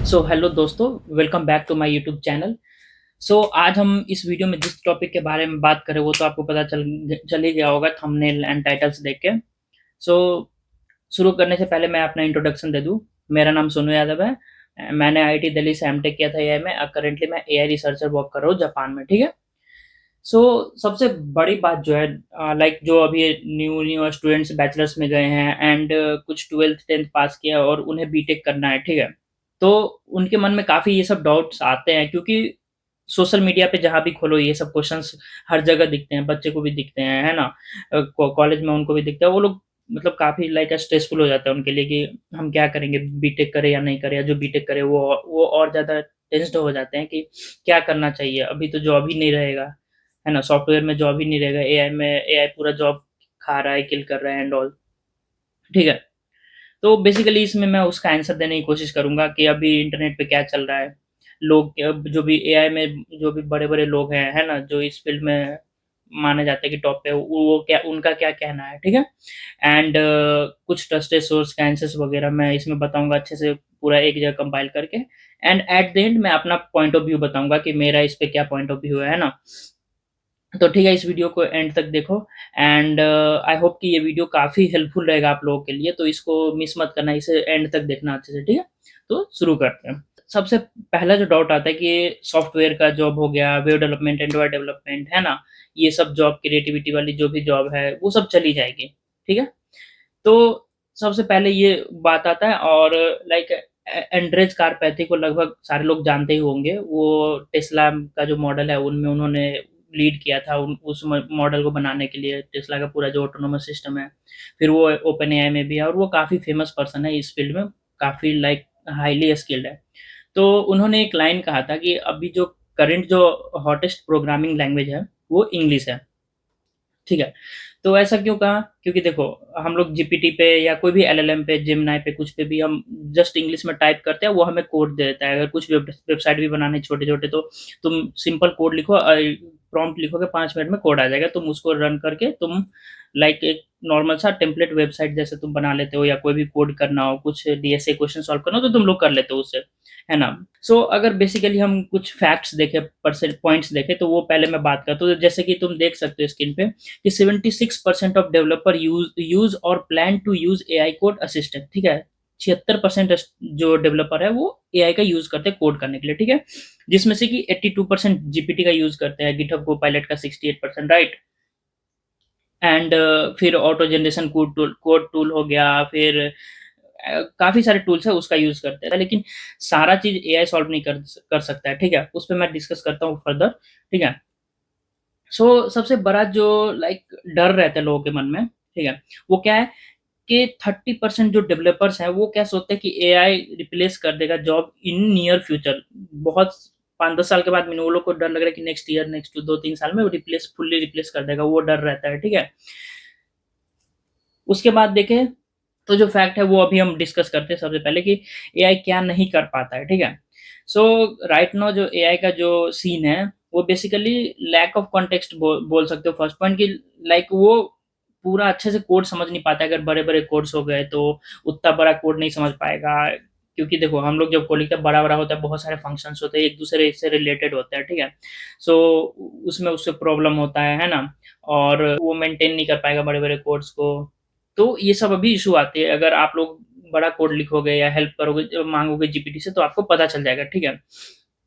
सो hello दोस्तों, welcome back to my YouTube channel. So आज हम इस वीडियो में जिस टॉपिक के बारे में बात करें वो तो आपको पता चल ही गया होगा थंबनेल एंड टाइटल्स देख के। सो शुरू करने से पहले मैं अपना इंट्रोडक्शन दे दूं। मेरा नाम सोनू यादव है। मैंने आईआईटी दिल्ली से एमटेक किया था एआई में। करेंटली मैं एआई रिसर्चर वर्क कर रहा हूँ जापान में, ठीक है। सो सबसे बड़ी बात जो है, लाइक जो अभी न्यू न्यू स्टूडेंट्स बैचलर्स में गए हैं एंड कुछ 12th 10th पास किया और उन्हें बीटेक करना है, ठीक है। तो उनके मन में काफ़ी ये सब डाउट्स आते हैं, क्योंकि सोशल मीडिया पे जहाँ भी खोलो ये सब क्वेश्चंस हर जगह दिखते हैं, बच्चे को भी दिखते हैं, है ना? कॉलेज में उनको भी दिखता है। वो लोग मतलब काफ़ी लाइक स्ट्रेसफुल हो जाता है उनके लिए कि हम क्या करेंगे, बीटेक करें या नहीं करें, या जो बीटेक करे वो और ज़्यादा टेंस्ड हो जाते हैं कि क्या करना चाहिए, अभी तो जॉब ही नहीं रहेगा, है ना? सॉफ्टवेयर में जॉब ही नहीं रहेगा, एआई में एआई पूरा जॉब खा रहा है, किल कर रहा है एंड ऑल, ठीक है। तो बेसिकली इसमें मैं उसका आंसर देने की कोशिश करूँगा कि अभी इंटरनेट पे क्या चल रहा है। लोग जो भी एआई में जो भी बड़े-बड़े लोग हैं, है ना? जो इस फ़ील्ड में माने जाते हैं कि टॉप पे, वो क्या उनका क्या कहना है, ठीक है? एंड कुछ ट्रस्टेड सोर्स के आंसर्स वगैरह मैं इसमें बताऊँगा अच्छे से, पूरा एक जगह कंपाइल करके। एंड एट द एंड मैं अपना पॉइंट ऑफ व्यू बताऊँगा कि मेरा इस पे क्या पॉइंट ऑफ व्यू है ना? तो ठीक है, इस वीडियो को एंड तक देखो। एंड आई होप कि ये वीडियो काफ़ी हेल्पफुल रहेगा आप लोगों के लिए, तो इसको मिस मत करना, इसे एंड तक देखना अच्छे से, ठीक है? तो शुरू करते हैं। सबसे पहला जो डाउट आता है कि सॉफ्टवेयर का जॉब हो गया, वेब डेवलपमेंट, एंड्रॉयड डेवलपमेंट, है ना? ये सब जॉब क्रिएटिविटी वाली जो भी जॉब है, वो सब चली जाएगी, ठीक है? तो सबसे पहले ये बात आता है, और लाइक एंड्रेज कारपैथी को लगभग सारे लोग जानते ही होंगे। वो टेस्ला का जो मॉडल है उनमें उन्होंने लीड किया था, उस मॉडल को बनाने के लिए, टेस्ला का पूरा जो ऑटोनोमस सिस्टम है। फिर वो ओपन एआई में भी है और वो काफ़ी फेमस पर्सन है इस फील्ड में, काफ़ी लाइक हाईली स्किल्ड है। तो उन्होंने एक लाइन कहा था कि अभी जो करंट जो हॉटेस्ट प्रोग्रामिंग लैंग्वेज है वो इंग्लिश है, ठीक है। तो ऐसा क्यों कहा? क्योंकि देखो, हम लोग जीपीटी पे या कोई भी एलएलएम पे, जेमिनी पे, कुछ पे भी हम जस्ट इंग्लिश में टाइप करते हैं, वो हमें कोड दे देता है। अगर कुछ वेबसाइट भी बनाने हैं छोटे-छोटे, तो तुम सिंपल कोड लिखो, प्रॉम्प्ट लिखोगे, 5 मिनट में कोड आ जाएगा। तुम उसको रन करके तुम लाइक एक नॉर्मल सा टेम्पलेट वेबसाइट जैसे तुम बना लेते हो, या कोई भी कोड करना हो, कुछ डीएसए क्वेश्चन सॉल्व करना हो, तो तुम लोग कर लेते हो उससे, है ना? सो अगर बेसिकली हम कुछ फैक्ट्स देखें, परसेंट पॉइंट्स देखें, तो वो पहले मैं बात करता हूँ। तो जैसे कि तुम देख सकते हो स्क्रीन पे कि 76% ऑफ डेवलपर यूज और plan to use AI code assistant, ठीक है। 76% जो डेवलपर है वो एआई का यूज करते हैं कोड करने के लिए, ठीक है। जिसमें से कि 82% जीपीटी का यूज करते हैं, गिटहब कोपायलट का 68%, राइट। एंड फिर ऑटो जनरेशन कोड टूल हो गया, फिर काफ़ी सारे टूल्स है उसका यूज़ करते हैं, लेकिन सारा चीज़ एआई सॉल्व नहीं कर सकता है, ठीक है? उस पे मैं डिस्कस करता हूँ फर्दर, ठीक है? सबसे बड़ा जो लाइक डर रहता है लोगों के मन में, ठीक है? वो क्या है कि 30% जो डेवलपर्स हैं, वो क्या सोचते हैं कि एआई रिप्लेस कर देगा जॉब इन नियर फ्यूचर। बहुत 5-10 साल के बाद में वो लोग को डर लग रहा है कि नेक्स्ट ईयर, नेक्स्ट 2-3 साल में वो फुल्ली रिप्लेस कर देगा, वो डर रहता है, ठीक है? उसके बाद देखें, तो जो फैक्ट है वो अभी हम डिस्कस करते हैं सबसे पहले कि एआई क्या नहीं कर पाता है, ठीक है? सो राइट नाउ जो एआई का जो सीन है, वो बेसिकली लैक ऑफ कॉन्टेक्स्ट बोल सकते हो फर्स्ट पॉइंट, कि लाइक वो पूरा अच्छे से कोड समझ नहीं पाता है। अगर बड़े-बड़े कोड्स हो गए तो उतना बड़ा कोड नहीं समझ पाएगा, क्योंकि देखो हम लोग जब कोड लिखते हैं बड़ा-बड़ा होता है, बहुत सारे फंक्शंस होते हैं, एक-दूसरे से रिलेटेड होते हैं, ठीक है? सो उसमें उससे प्रॉब्लम होता है ना? और वो मेंटेन नहीं कर पाएगा बड़े-बड़े कोड्स को। तो ये सब अभी इश्यू आती है। अगर आप लोग बड़ा कोड लिखोगे या हेल्प करोगे, माँगोगे जीपीटी से, तो आपको पता चल जाएगा, ठीक है?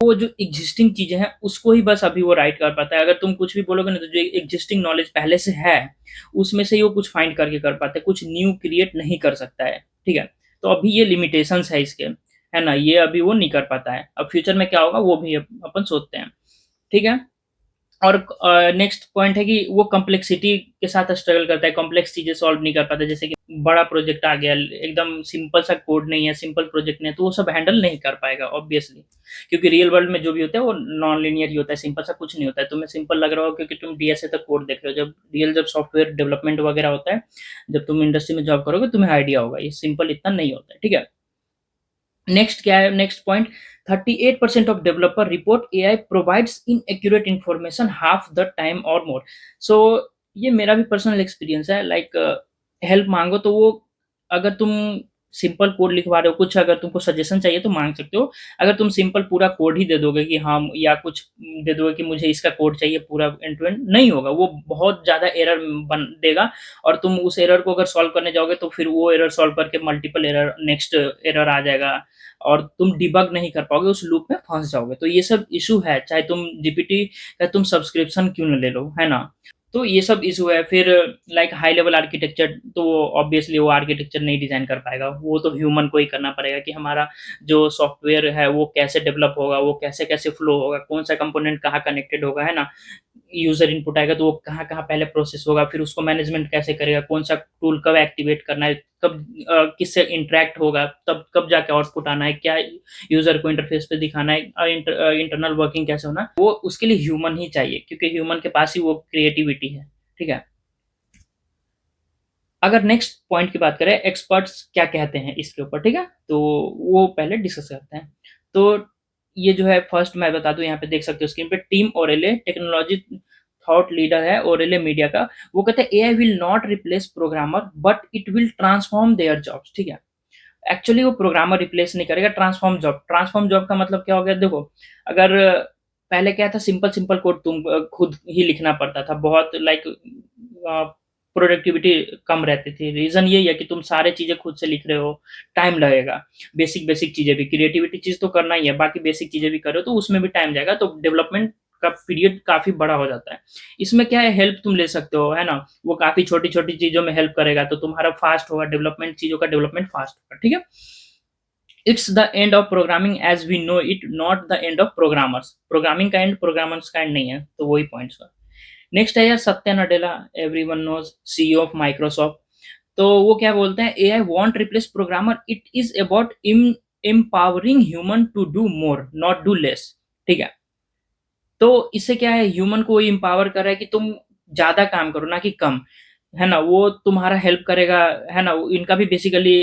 वो जो एक्जिस्टिंग चीज़ें हैं, उसको ही बस अभी वो राइट कर पाता है। अगर तुम कुछ भी बोलोगे ना, तो जो एक्जिस्टिंग नॉलेज पहले से है, उसमें से ही वो कुछ फाइंड करके कर पाता है, कुछ न्यू क्रिएट नहीं कर सकता है, ठीक है? तो अभी ये लिमिटेशंस है इसके, है ना? ये अभी वो नहीं कर पाता है। अब फ्यूचर में क्या होगा वो भी अपन सोचते हैं, ठीक है? और नेक्स्ट पॉइंट है कि वो कॉम्प्लेक्सिटी के साथ स्ट्रगल करता है, कॉम्प्लेक्स चीज़ें सॉल्व नहीं कर पाता। जैसे कि बड़ा प्रोजेक्ट आ गया, एकदम सिंपल सा कोड नहीं है, सिंपल प्रोजेक्ट नहीं है, तो वो सब हैंडल नहीं कर पाएगा ऑब्वियसली। क्योंकि रियल वर्ल्ड में जो भी होता है वो नॉन लीनियर ही होता है, सिंपल सा कुछ नहीं होता है। तुम्हें सिंपल लग रहा हो क्योंकि तुम डीएसए तक कोड देख रहे हो। जब सॉफ्टवेयर डेवलपमेंट वगैरह होता है, जब तुम इंडस्ट्री में जॉब करोगे, तुम्हें आइडिया होगा, ये सिंपल इतना नहीं होता है, ठीक है? नेक्स्ट क्या है, next point, 38% of developer report AI provides inaccurate information half the time और मोर। सो ये मेरा भी पर्सनल एक्सपीरियंस है, लाइक हेल्प मांगो तो वो, अगर तुम सिंपल कोड लिखवा रहे हो, कुछ अगर तुमको सजेशन चाहिए तो माँग सकते हो। अगर तुम सिंपल पूरा कोड ही दे दोगे कि हाँ, या कुछ दे दोगे कि मुझे इसका कोड चाहिए पूरा एंड टू एंड, नहीं होगा, वो बहुत ज़्यादा एरर बन देगा और तुम उस एरर को अगर सॉल्व करने जाओगे तो फिर वो एरर सॉल्व करके मल्टीपल एरर, नेक्स्ट एरर आ जाएगा और तुम डिबग नहीं कर पाओगे, उस लूप में फँस जाओगे। तो ये सब इश्यू है, चाहे तुम जीपीटी का तुम सब्सक्रिप्शन क्यों ना ले लो, है ना? तो ये सब इश्यू है। फिर लाइक हाई लेवल आर्किटेक्चर, तो ऑब्वियसली वो आर्किटेक्चर नहीं डिज़ाइन कर पाएगा, वो तो ह्यूमन को ही करना पड़ेगा कि हमारा जो सॉफ्टवेयर है वो कैसे डेवलप होगा, वो कैसे-कैसे फ्लो होगा, कौन-सा कंपोनेंट कहाँ कनेक्टेड होगा, है ना? यूज़र इनपुट आएगा तो वो कहाँ-कहाँ पहले प्रोसेस होगा, फिर उसको मैनेजमेंट कैसे करेगा, कौन-सा टूल कब एक्टिवेट करना है, कब किससे इंटरैक्ट होगा, तब कब जाके आउटपुट आना है, क्या यूज़र को इंटरफेस पे दिखाना है, इंटरनल वर्किंग कैसे होना है, वो उसके लिए ह्यूमन ही चाहिए क्योंकि ह्यूमन के पास ही वो क्रिएटिविटी है, ठीक है? अगर नेक्स्ट पॉइंट की बात करें, एक्सपर्ट्स क्या कहते हैं इसके ऊपर, ठीक है? तो वो पहले डिस्कस करते हैं। तो ये जो है फर्स्ट मैं बता दूँ, यहाँ पे देख सकते हो स्क्रीन पे, टिम ओरेले टेक्नोलॉजी थॉट लीडर है ओरेले मीडिया का। वो कहते हैं AI will not replace programmer but it will transform their jobs, ठीक है? एक्चुअली वो प्रोग्रामर रिप्लेस नहीं करेगा, ट्रांसफॉर्म जॉब। ट्रांसफॉर्म जॉब का मतलब क्या हो गया? देखो, अगर पहले क्या था, सिंपल कोड तुम खुद ही लिखना पड़ता था, बहुत लाइक प्रोडक्टिविटी कम रहती थी। रीज़न यही है कि तुम सारे चीज़ें खुद से लिख रहे हो, टाइम लगेगा। बेसिक चीज़ें भी, क्रिएटिविटी चीज़ तो करना ही है, बाकी बेसिक चीज़ें भी कर रहे हो तो उसमें भी टाइम जाएगा, तो डेवलपमेंट का पीरियड काफ़ी बड़ा हो जाता है। इसमें क्या है, हेल्प तुम ले सकते हो, है ना? वो काफ़ी छोटी-छोटी चीज़ों में हेल्प करेगा, तो तुम्हारा फास्ट होगा डेवलपमेंट, चीज़ों का डेवलपमेंट फास्ट होगा, ठीक है? It's the end of programming as we know it, not the end of programmers. Programming का एंड प्रोग्रामर्स का एंड नहीं है, तो वही पॉइंट्स हुआ। नेक्स्ट है यार Satya Nadella, everyone knows, CEO of Microsoft. तो वो क्या बोलते हैं, AI won't replace programmer, it is about empowering human to do more, not do less, ठीक है? तो इससे क्या है, ह्यूमन को एम्पावर कर रहा है कि तुम ज़्यादा काम करो ना कि कम, है ना? वो तुम्हारा हेल्प करेगा, है ना? इनका भी बेसिकली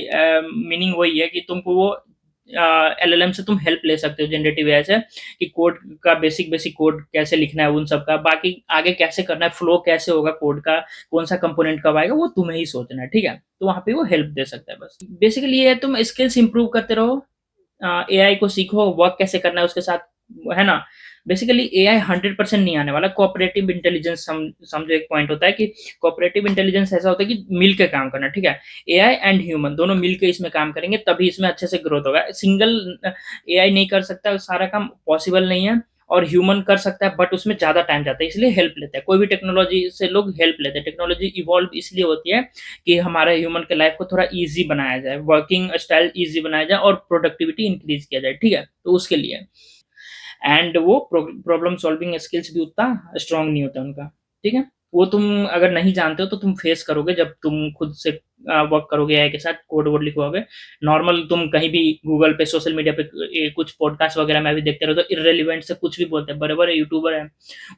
मीनिंग वही है कि तुमको वो एलएलएम से तुम हेल्प ले सकते हो जनरेटिव एआई से, कि कोड का बेसिक कोड कैसे लिखना है उन सब का, बाकी आगे कैसे करना है, फ्लो कैसे होगा कोड का, कौन-सा कंपोनेंट कब आएगा, वो तुम्हें ही सोचना है, ठीक है? तो वहाँ पे वो हेल्प दे सकता है बस। बेसिकली ये है, तुम स्किल्स इम्प्रूव करते रहो, एआई को सीखो, वर्क कैसे करना है उसके साथ, है ना? बेसिकली एआई 100% नहीं आने वाला, कोऑपरेटिव इंटेलिजेंस समझो एक पॉइंट होता है कि कोऑपरेटिव इंटेलिजेंस ऐसा होता है कि मिल के काम करना, ठीक है? एआई एंड ह्यूमन दोनों मिल के इसमें काम करेंगे तभी इसमें अच्छे से ग्रोथ होगा। सिंगल एआई नहीं कर सकता, सारा काम पॉसिबल नहीं है, और ह्यूमन कर सकता है बट उसमें ज़्यादा टाइम जाता है, इसलिए हेल्प लेते हैं। कोई भी टेक्नोलॉजी से लोग हेल्प लेते हैं। टेक्नोलॉजी इवॉल्व इसलिए होती है कि हमारे ह्यूमन के लाइफ को थोड़ा ईज़ी बनाया जाए, वर्किंग स्टाइल ईज़ी बनाया जाए और प्रोडक्टिविटी इंक्रीज़ किया जाए, ठीक है? तो उसके लिए। एंड वो प्रॉब्लम सॉल्विंग स्किल्स भी उतना स्ट्रांग नहीं होता उनका, ठीक है? वो तुम अगर नहीं जानते हो तो तुम फेस करोगे जब तुम खुद से वर्क करोगे एआई के साथ, कोड वोड लिखवाओगे। नॉर्मल तुम कहीं भी गूगल पे, सोशल मीडिया पे कुछ पॉडकास्ट वगैरह में भी देखते रहो तो इर्रेलेवेंट से कुछ भी बोलते हैं, बड़े-बड़े यूट्यूबर हैं,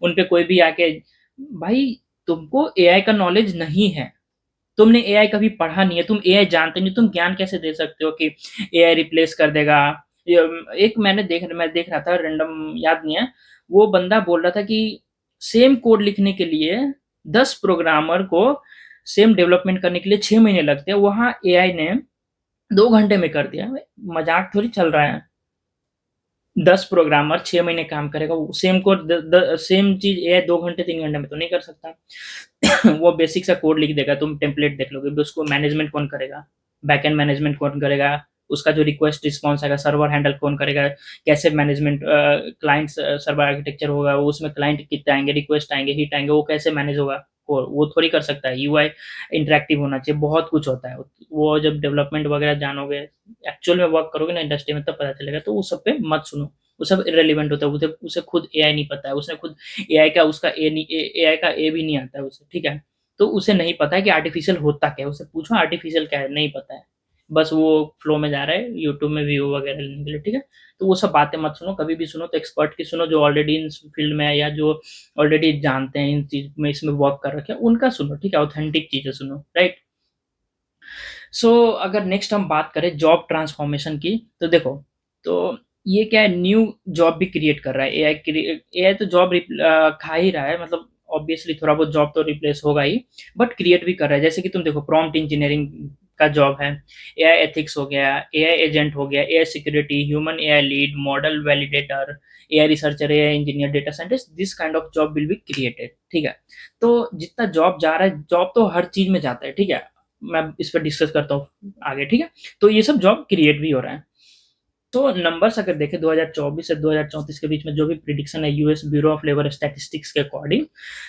उन पे कोई भी आके, भाई तुमको एआई का नॉलेज नहीं है, तुमने एआई कभी पढ़ा नहीं है, तुम एआई जानते नहीं, तुम ज्ञान कैसे दे सकते हो कि एआई रिप्लेस कर देगा? एक मैं देख रहा था रैंडम, याद नहीं है, वो बंदा बोल रहा था कि सेम कोड लिखने के लिए 10 प्रोग्रामर को सेम डेवलपमेंट करने के लिए 6 महीने लगते हैं, वहाँ एआई ने 2 घंटे में कर दिया। मज़ाक थोड़ी चल रहा है। 10 प्रोग्रामर 6 महीने काम करेगा, वो same code the the same cheese AI 2 घंटे 3 घंटे में तो नहीं कर सकता। वो बेसिक सा कोड लिख देगा, तुम टेम्पलेट देख लोगे, उसको मैनेजमेंट कौन करेगा? बैकएंड मैनेजमेंट कौन करेगा? उसका जो रिक्वेस्ट रिस्पॉन्स आएगा, सर्वर हैंडल कौन करेगा? कैसे मैनेजमेंट क्लाइंट सर्वर आर्किटेक्चर होगा, वो उसमें क्लाइंट कितने आएँगे, रिक्वेस्ट आएँगे, हिट आएँगे, वो कैसे मैनेज होगा? वो थोड़ी कर सकता है। यूआई इंटरैक्टिव होना चाहिए, बहुत कुछ होता है। वो जब डेवलपमेंट वगैरह जानोगे, एक्चुअल में वर्क करोगे ना इंडस्ट्री में, तब पता चलेगा। तो वो सब पे मत सुनो, वो सब इर्रेलेवेंट होता है। उसे उसे खुद एआई नहीं पता है, उसने खुद एआई का उसका ए नहीं, एआई का ए भी नहीं आता है उसे, ठीक है? तो उसे नहीं पता है कि आर्टिफ़िशियल होता क्या है, उसे पूछो आर्टिफ़िशियल क्या है, नहीं पता है। बस वो फ्लो में जा रहा है यूट्यूब में व्यू वगैरह लेने के लिए, ठीक है? तो वो सब बातें मत सुनो, कभी भी सुनो तो एक्सपर्ट की सुनो, जो ऑलरेडी इन फील्ड में है या जो ऑलरेडी जानते हैं इन चीज़ में, इसमें वर्क कर रखे हैं, उनका सुनो, ठीक है? ऑथेंटिक चीज़ें सुनो, राइट? अगर नेक्स्ट हम बात करें जॉब ट्रांसफॉर्मेशन की, तो देखो, तो ये क्या है, न्यू जॉब भी क्रिएट कर रहा है एआई तो जॉब खा ही रहा है, मतलब ऑब्वियसली थोड़ा बहुत जॉब तो रिप्लेस होगा ही, बट क्रिएट भी कर रहा है। जैसे कि तुम देखो, प्रॉम्प्ट इंजीनियरिंग का जॉब है, एआई एथिक्स हो गया, एआई एजेंट हो गया, AI security, human AI lead, model validator, AI researcher, AI engineer, data scientist, this kind of job will be created, ठीक है। तो जितना जॉब जा रहा है, जॉब तो हर चीज में जाता है, ठीक है। मैं इस पर डिस्कस करता हूँ आगे, ठीक है। तो ये सब जॉब क्रिएट भी हो रहा है। तो नंबर्स अगर देखें 2024 से 2034 के बीच में जो भी प्रिडिक्शन है US bureau of labour statistics के अकॉर्डिंग,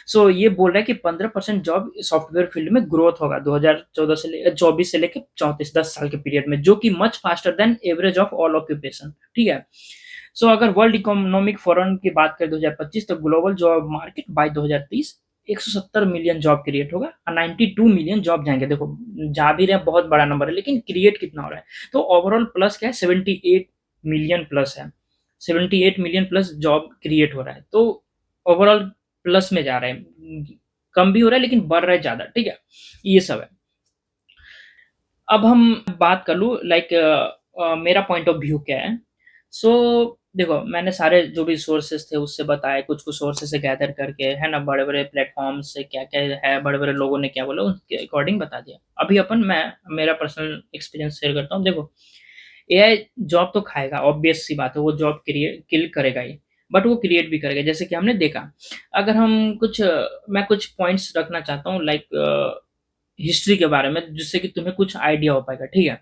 सो ये बोल रहा है कि 15% जॉब सॉफ्टवेयर फील्ड में ग्रोथ होगा 2014 से 24 से लेकर 34, 10 साल के पीरियड में, जो कि much faster than average of all occupation, ठीक है। सो अगर वर्ल्ड इकोनॉमिक फोरम की बात करें 2025, तो global job market by 2030 170 million job create होगा और 92 मिलियन जॉब जाएंगे। देखो जा भी रहे हैं, बहुत बड़ा नंबर है, लेकिन क्रिएट कितना हो रहा है? तो ओवरऑल प्लस क्या है, 78 मिलियन प्लस है, 78 मिलियन प्लस जॉब क्रिएट हो रहा है। तो ओवरऑल प्लस में जा रहा है, कम भी हो रहा है लेकिन बढ़ रहा है ज्यादा, ठीक है। ये सब है। अब हम बात कर लूँ लाइक मेरा पॉइंट ऑफ व्यू क्या है। सो देखो मैंने सारे जो भी सोर्सेस थे उससे बताया, कुछ कुछ सोर्सेस से गैदर करके, है ना, बड़े बड़े प्लेटफॉर्म से क्या क्या है, बड़े बड़े लोगों ने क्या बोला उसके अकॉर्डिंग बता दिया। अभी मैं मेरा पर्सनल एक्सपीरियंस शेयर करता हूँ। देखो एआई जॉब तो खाएगा, ऑब्वियस सी बात है, वो जॉब क्रिएट किल करेगा ही, बट वो क्रिएट भी करेगा, जैसे कि हमने देखा। अगर हम मैं कुछ पॉइंट्स रखना चाहता हूँ लाइक हिस्ट्री के बारे में, जिससे कि तुम्हें कुछ आइडिया हो पाएगा, ठीक है।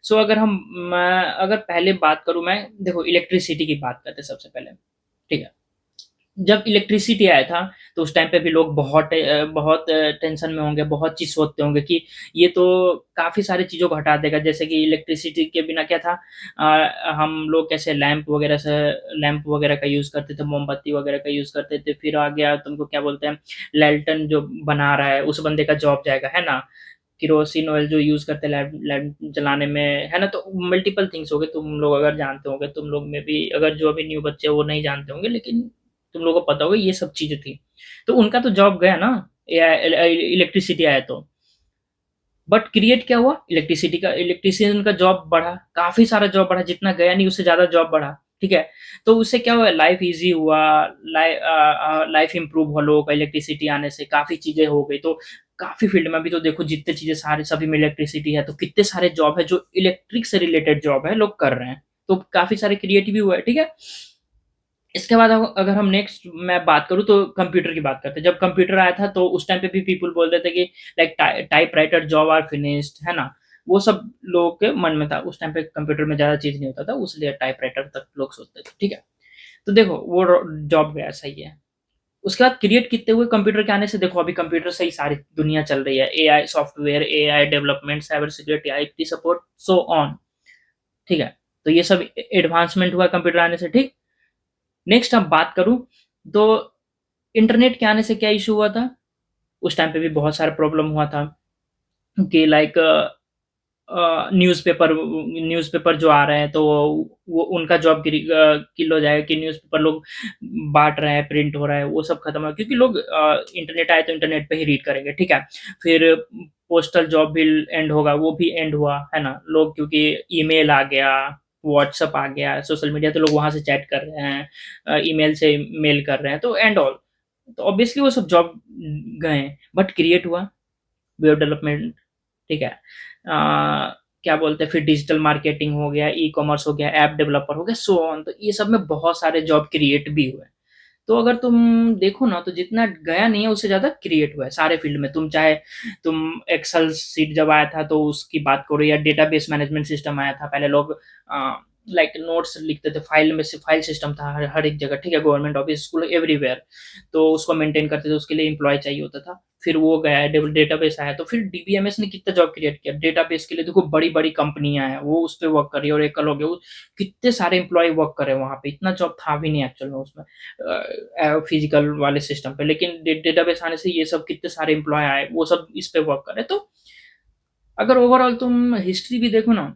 सो मैं अगर पहले बात करूँ, मैं देखो इलेक्ट्रिसिटी की बात करते हैं सबसे पहले, ठीक है। जब इलेक्ट्रिसिटी आया था तो उस टाइम पे भी लोग बहुत टेंशन में होंगे, बहुत चीज़ सोचते होंगे कि ये तो काफ़ी सारी चीज़ों को हटा देगा। जैसे कि इलेक्ट्रिसिटी के बिना क्या था, हम लोग कैसे लैंप वगैरह का यूज़ करते थे, मोमबत्ती वगैरह का यूज़ करते थे। फिर आ गया तुमको क्या बोलते हैं, लैल्टन जो बना रहा है उस बंदे का जॉब जाएगा, है ना। केरोसिन ऑयल जो यूज़ करते हैं लैंप लैंप जलाने में, है ना। तो मल्टीपल थिंग्स हो गए, तुम लोग अगर जानते होंगे, तुम लोग में भी अगर जो अभी न्यू बच्चे हैं वो नहीं जानते होंगे, लेकिन तुम लोगों को पता होगा ये सब चीज़ें थी। तो उनका तो जॉब गया ना, इलेक्ट्रिसिटी आया तो। बट क्रिएट क्या हुआ, इलेक्ट्रिशियन का जॉब बढ़ा, काफ़ी सारा जॉब बढ़ा, जितना गया नहीं उससे ज़्यादा जॉब बढ़ा, ठीक है। तो उससे क्या हुआ, लाइफ ईज़ी हुआ, लाइफ इम्प्रूव हुआ लोगों का, इलेक्ट्रिसिटी आने से काफ़ी चीज़ें हो गई। तो काफ़ी फील्ड में अभी तो देखो जितने चीज़ें सारे सभी में इलेक्ट्रिसिटी है, तो कितने सारे जॉब है जो इलेक्ट्रिक से रिलेटेड जॉब है, लोग कर रहे हैं। तो काफ़ी सारे क्रिएटिव भी हुआ है, ठीक है। इसके बाद अगर हम नेक्स्ट मैं बात करूँ तो कंप्यूटर की बात करते हैं। जब कंप्यूटर आया था तो उस टाइम पे भी पीपल बोल रहे थे कि like typewriter job are finished, है ना? वो सब लोगों के मन में था। उस टाइम पे कंप्यूटर में ज़्यादा चीज़ नहीं होता था, इसलिए टाइपराइटर तक लोग सोचते थे, ठीक है? तो देखो वो जॉब गया, सही है। उसके बाद क्रिएट कितने हुए कंप्यूटर के आने से, देखो अभी कंप्यूटर से ही सारी दुनिया चल रही है। AI software, AI development, cyber security, IT support, so on, ठीक है? तो ये सब एडवांसमेंट हुआ कंप्यूटर आने से, ठीक? नेक्स्ट अब बात करूँ तो इंटरनेट के आने से क्या इश्यू हुआ था? उस टाइम पे भी बहुत सारा प्रॉब्लम हुआ था कि लाइक न्यूज़पेपर जो आ रहे हैं तो वो उनका जॉब किल हो जाएगा कि न्यूज़पेपर लोग बाँट रहे हैं, प्रिंट हो रहा है, वो सब खत्म है क्योंकि लोग इंटरनेट आए तो इंटरनेट पे ही रीड करेंगे, ठीक है? फिर पोस्टल जॉब भी एंड होगा, वो भी एंड हुआ, है ना? लोग क्योंकि ईमेल आ गया, व्हाट्सएप आ गया, सोशल मीडिया, तो लोग वहाँ से चैट कर रहे हैं, ईमेल से मेल कर रहे हैं, तो एंड ऑल। तो ऑब्वियसली वो सब जॉब गए, बट क्रिएट हुआ वेब डेवलपमेंट, ठीक है। क्या बोलते हैं, फिर डिजिटल मार्केटिंग हो गया, ई-कॉमर्स हो गया, ऐप डेवलपर हो गया, सो ऑन। तो ये सब में बहुत सारे जॉब क्रिएट भी हुए। तो अगर तुम देखो ना, तो जितना गया नहीं है उससे ज़्यादा क्रिएट हुआ है सारे फील्ड में। तुम एक्सेल शीट जब आया था तो उसकी बात करो, या डेटाबेस मैनेजमेंट सिस्टम आया था। पहले लोग लाइक नोट्स लिखते थे, फाइल में से फाइल सिस्टम था हर एक जगह, ठीक है, गवर्नमेंट ऑफिस, स्कूल, एवरीवेयर। तो उसको मेंटेन करते थे, उसके लिए एम्प्लॉय चाहिए होता था। फिर वो गया, डेटाबेस आया, तो फिर डीबीएमएस ने कितना जॉब क्रिएट किया डेटाबेस के लिए। देखो बड़ी-बड़ी कंपनियाँ हैं, वो उस पे वर्क कर रही है, और एकल हो गया, वो कितने सारे एम्प्लॉयी वर्क कर रहे हैं वहाँ पे। इतना जॉब था भी नहीं एक्चुअल में उसमें, फिजिकल वाले सिस्टम पे, लेकिन डेटाबेस आने से ये सब कितने सारे एम्प्लॉय आए, वो सब इस पे वर्क कर रहे हैं। तो अगर ओवरऑल तुम हिस्ट्री भी देखो ना,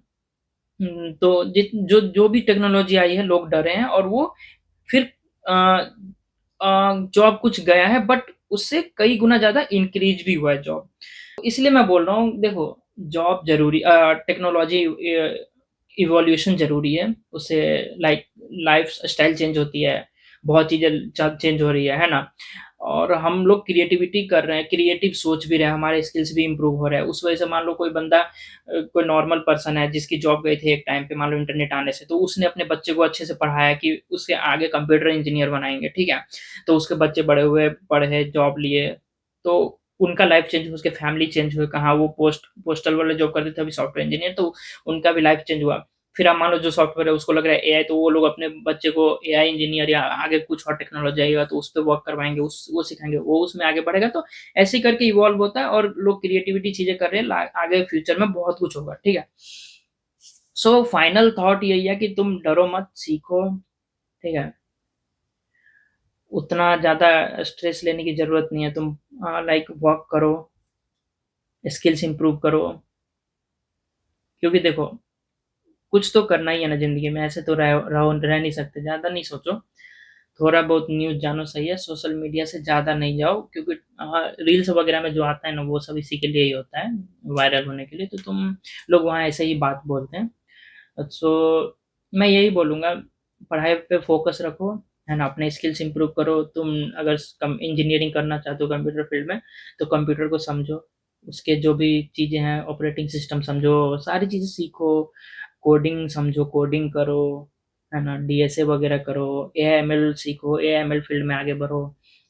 तो जित जो जो भी टेक्नोलॉजी आई है, लोग डरे हैं, और वो फिर अ जॉब कुछ गया है, बट उससे कई गुना ज़्यादा इंक्रीज़ भी हुआ है जॉब। इसलिए मैं बोल रहा हूँ, देखो जॉब ज़रूरी, टेक्नोलॉजी इवोल्यूशन ज़रूरी है। उससे लाइक लाइफ़स्टाइल चेंज होती है, बहुत चीज़ें च चेंज हो रही है ना? और हम लोग क्रिएटिविटी कर रहे हैं, क्रिएटिव सोच भी रहे हैं, हमारे स्किल्स भी इम्प्रूव हो रहे हैं। उस वजह से मान लो कोई बंदा कोई नॉर्मल पर्सन है जिसकी जॉब गई थी एक टाइम पे, मान लो इंटरनेट आने से, तो उसने अपने बच्चे को अच्छे से पढ़ाया कि उसके आगे कंप्यूटर इंजीनियर बनाएँगे, ठीक है? तो उसके बच्चे बड़े हुए, पढ़े, जॉब लिए, तो उनका लाइफ चेंज हुआ, उसके फैमिली चेंज हुए, कहाँ वो पोस्टल वाले जॉब करते थे, अभी सॉफ्टवेयर इंजीनियर, तो उनका भी लाइफ चेंज हुआ। फिर आप मान लो जो सॉफ्टवेयर है उसको लग रहा है एआई, तो वो लोग अपने बच्चे को एआई इंजीनियर या आगे कुछ और टेक्नोलॉजी आएगा तो उस पे वर्क करवाएँगे, उस वो सिखाएँगे, वो उसमें आगे बढ़ेगा, तो ऐसे ही करके इवॉल्व होता है और लोग क्रिएटिविटी चीज़ें कर रहे हैं, ला आगे फ्यूचर में बहुत कुछ होगा, ठीक है? सो फाइनल थॉट यही है कि तुम डरो मत, सीखो, ठीक है? उतना ज़्यादा स्ट्रेस लेने की ज़रूरत नहीं है, तुम लाइक वर्क करो, स्किल्स इम्प्रूव करो, क्योंकि देखो कुछ तो करना ही है ना ज़िंदगी में, ऐसे तो रह नहीं सकते, ज़्यादा नहीं सोचो। थोड़ा बहुत न्यूज़ जानो सही है, सोशल मीडिया से ज़्यादा नहीं जाओ, क्योंकि रील्स वगैरह में जो आता है ना वो सब इसी के लिए ही होता है, वायरल होने के लिए, तो तुम लोग वहाँ ऐसे ही बात बोलते हैं। सो मैं यही बोलूँगा, पढ़ाई पे फ़ोकस रखो, है ना? अपने स्किल्स इम्प्रूव करो। तुम अगर कम इंजीनियरिंग करना चाहते हो कंप्यूटर फ़ील्ड में, तो कंप्यूटर को समझो, उसके जो भी चीज़ें हैं, ऑपरेटिंग सिस्टम समझो, सारी चीज़ें सीखो, कोडिंग समझो, कोडिंग करो, है ना? डीएसए वगैरह करो, एआई-एमएल सीखो, एआई-एमएल फ़ील्ड में आगे बढ़ो।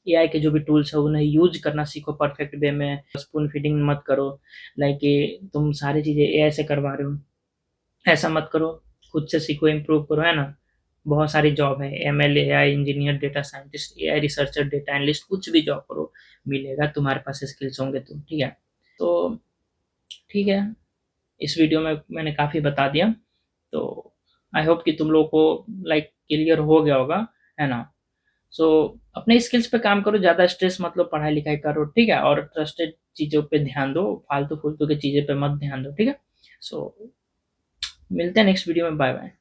एआई के जो भी टूल्स हैं, उन्हें यूज़ करना सीखो परफ़ेक्ट वे में, स्पून फीडिंग मत करो, लाइक ये तुम सारी चीज़ें एआई से करवा रहे हो। ऐसा मत करो, खुद से सीखो, इम्प्रूव करो, है ना? बहुत सारी जॉब है, ML, AI engineer, data scientist, AI researcher, data analyst, कुछ भी जॉब करो, मिलेगा, तुम्हारे पास स्किल्स होंगे तो, ठीक है? तो ठीक है, इस वीडियो में मैंने काफ़ी बता दिया, तो आई होप कि तुम लोगों को लाइक क्लियर हो गया होगा, है ना? सो अपने स्किल्स पे काम करो, ज़्यादा स्ट्रेस मत लो, पढ़ाई-लिखाई करो, ठीक है? और ट्रस्टेड चीज़ों पे ध्यान दो, फालतू-फूलतू की चीज़ें पे मत ध्यान दो, ठीक है? सो मिलते हैं नेक्स्ट वीडियो में, बाय-बाय।